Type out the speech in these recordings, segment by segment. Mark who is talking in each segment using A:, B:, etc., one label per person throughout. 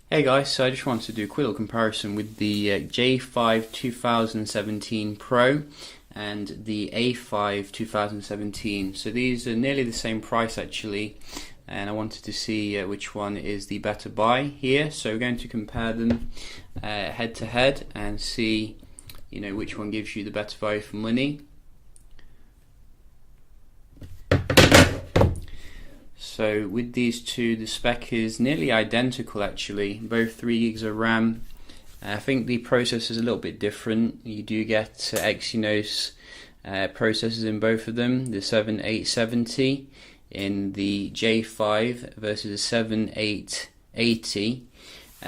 A: Hey guys, so I just wanted to do a quick little comparison with the J5 2017 Pro and the A5 2017. So these are nearly the same price actually, and I wanted to see which one is the better buy here. So we're going to compare them head to head and see, which one gives you the better value for money. So with these two, the spec is nearly identical actually, both 3 gigs of RAM. I think the processor is a little bit different. You do get Exynos processors in both of them, the 7870 in the J5 versus the 7880.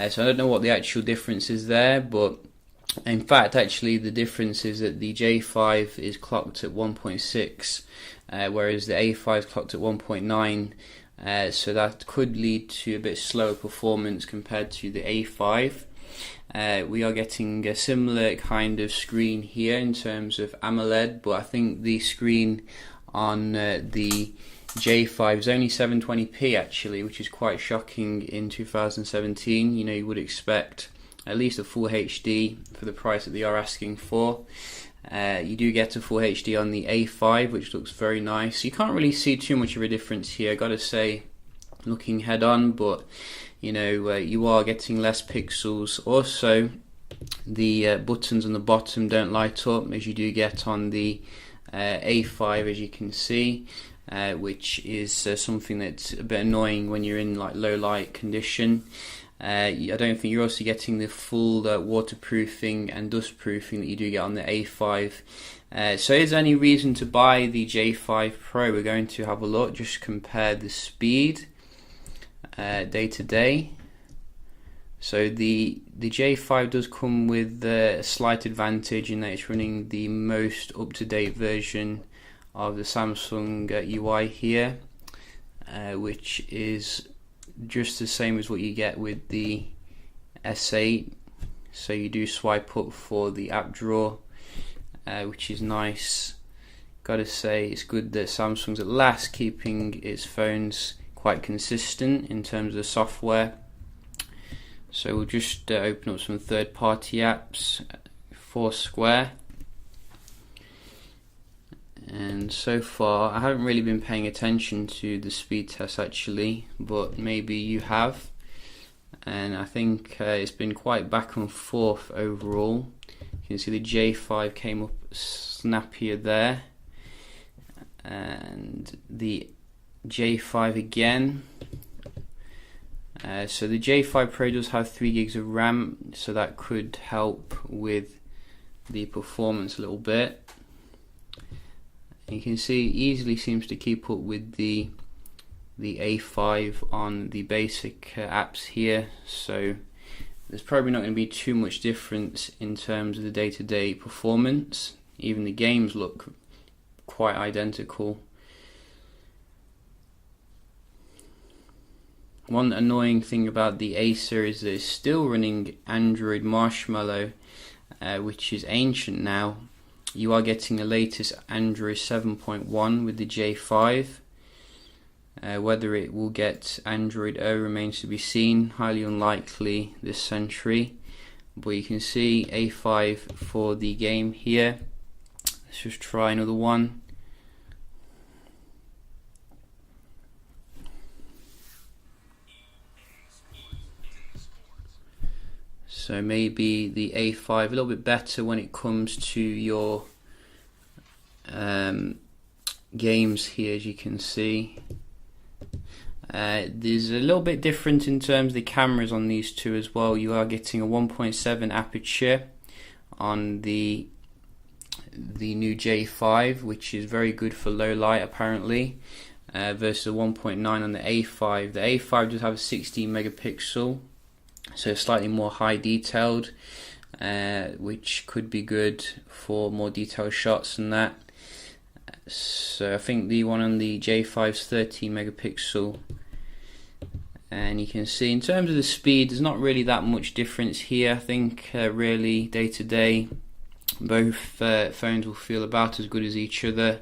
A: So I don't know what the actual difference is there, but in fact actually the difference is that the J5 is clocked at 1.6 whereas the A5 is clocked at 1.9, so that could lead to a bit slower performance compared to the A5. We are getting a similar kind of screen here in terms of AMOLED, but I think the screen on the J5 is only 720p actually, which is quite shocking in 2017. You would expect at least a full HD for the price that they are asking for. You do get a full HD on the A5, which looks very nice. You can't really see too much of a difference here, gotta say, looking head on, but you are getting less pixels. Also, the buttons on the bottom don't light up as you do get on the A5, as you can see, which is something that's a bit annoying when you're in like low light condition. I don't think you're also getting the full waterproofing and dustproofing that you do get on the A5. So is there any reason to buy the J5 Pro? We're going to have a look, just compare the speed day to day. So the J5 does come with a slight advantage in that it's running the most up-to-date version of the Samsung UI here, which is just the same as what you get with the S8. So you do swipe up for the app drawer, which is nice. Gotta say, it's good that Samsung's at last keeping its phones quite consistent in terms of software. So we'll just open up some third-party apps, Foursquare. And so far I haven't really been paying attention to the speed test actually, but maybe you have, and I think it's been quite back and forth overall. You can see the J5 came up snappier there, and the J5 again. So the J5 Pro does have 3 gigs of RAM, so that could help with the performance a little bit. You can see it easily seems to keep up with the A5 on the basic apps here, so there's probably not going to be too much difference in terms of the day-to-day performance. Even the games look quite identical. One annoying thing about the Acer is that it's still running Android Marshmallow, which is ancient now. You are getting the latest Android 7.1 with the J5. Whether it will get Android O remains to be seen, highly unlikely this century. But you can see A5 for the game here. Let's just try another one. So maybe the A5 a little bit better when it comes to your games here, as you can see. There's a little bit different in terms of the cameras on these two as well. You are getting a 1.7 aperture on the new J5, which is very good for low light apparently, versus a 1.9 on the A5. The A5 does have a 16 megapixel, so slightly more high detailed, which could be good for more detailed shots than that. So I think the one on the J5 is 13 megapixel, and you can see in terms of the speed there's not really that much difference here. I think really day to day both phones will feel about as good as each other.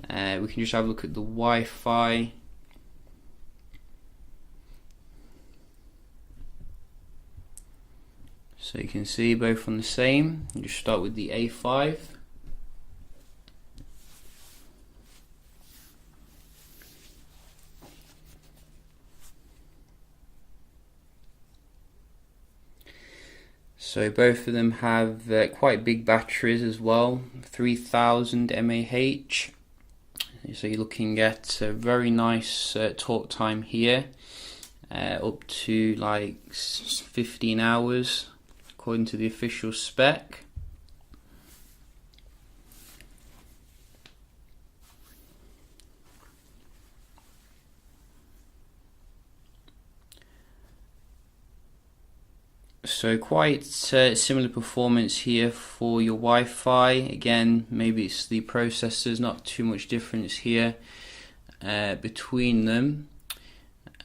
A: We can just have a look at the Wi-Fi. So you can see both on the same. You just start with the A5. So both of them have quite big batteries as well, 3000 mAh. So you're looking at a very nice talk time here, up to like 15 hours according to the official spec. So quite similar performance here for your Wi-Fi. Again, maybe it's the processors, not too much difference here between them.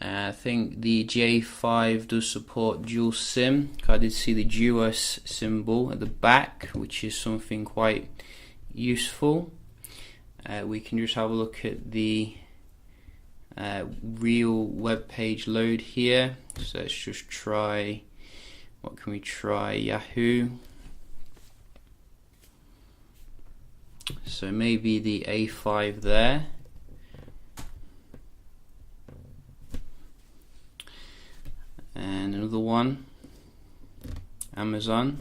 A: I think the J5 does support dual SIM. I did see the Duos symbol at the back, which is something quite useful. We can just have a look at the real web page load here. So let's just try. What can we try? Yahoo. So maybe the A5 there. And another one, Amazon.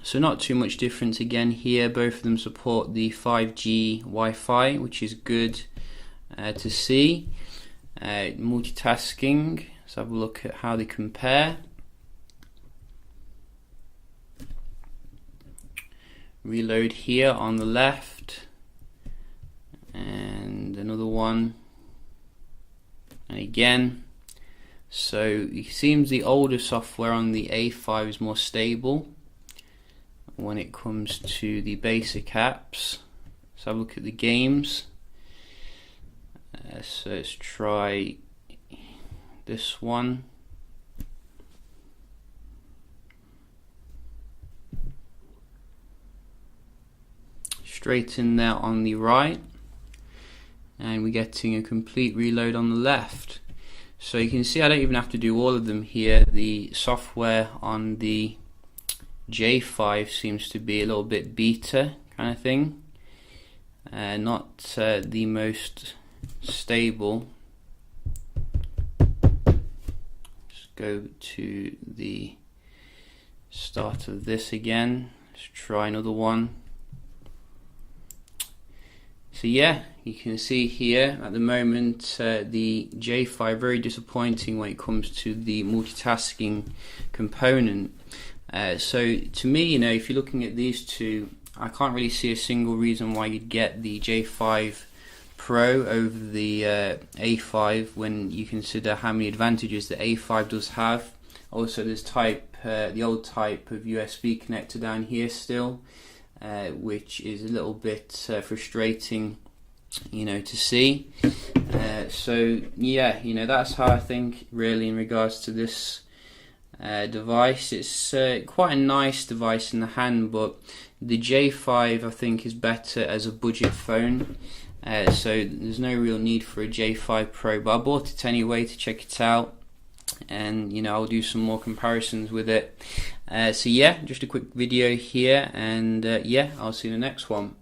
A: So not too much difference again here. Both of them support the 5G Wi-Fi, which is good to see. Multitasking, let's have a look at how they compare. Reload here on the left, and another one, and again. So it seems the older software on the A5 is more stable when it comes to the basic apps. Let's have a look at the games. So let's try this one. Straight in there on the right, and we're getting a complete reload on the left. So you can see I don't even have to do all of them here. The software on the J5 seems to be a little bit beta kind of thing, not the most stable. Just go to the start of this again. Let's try another one. So yeah, you can see here at the moment the J5 very disappointing when it comes to the multitasking component. So to me, if you're looking at these two, I can't really see a single reason why you'd get the J5 Pro over the A5 when you consider how many advantages the A5 does have. Also, there's the old type of USB connector down here still, which is a little bit frustrating, to see. So yeah, that's how I think really in regards to this device. It's quite a nice device in the hand, but the J5 I think is better as a budget phone. So there's no real need for a J5 Pro, but I bought it anyway to check it out, and I'll do some more comparisons with it. So yeah, just a quick video here, and yeah, I'll see you in the next one.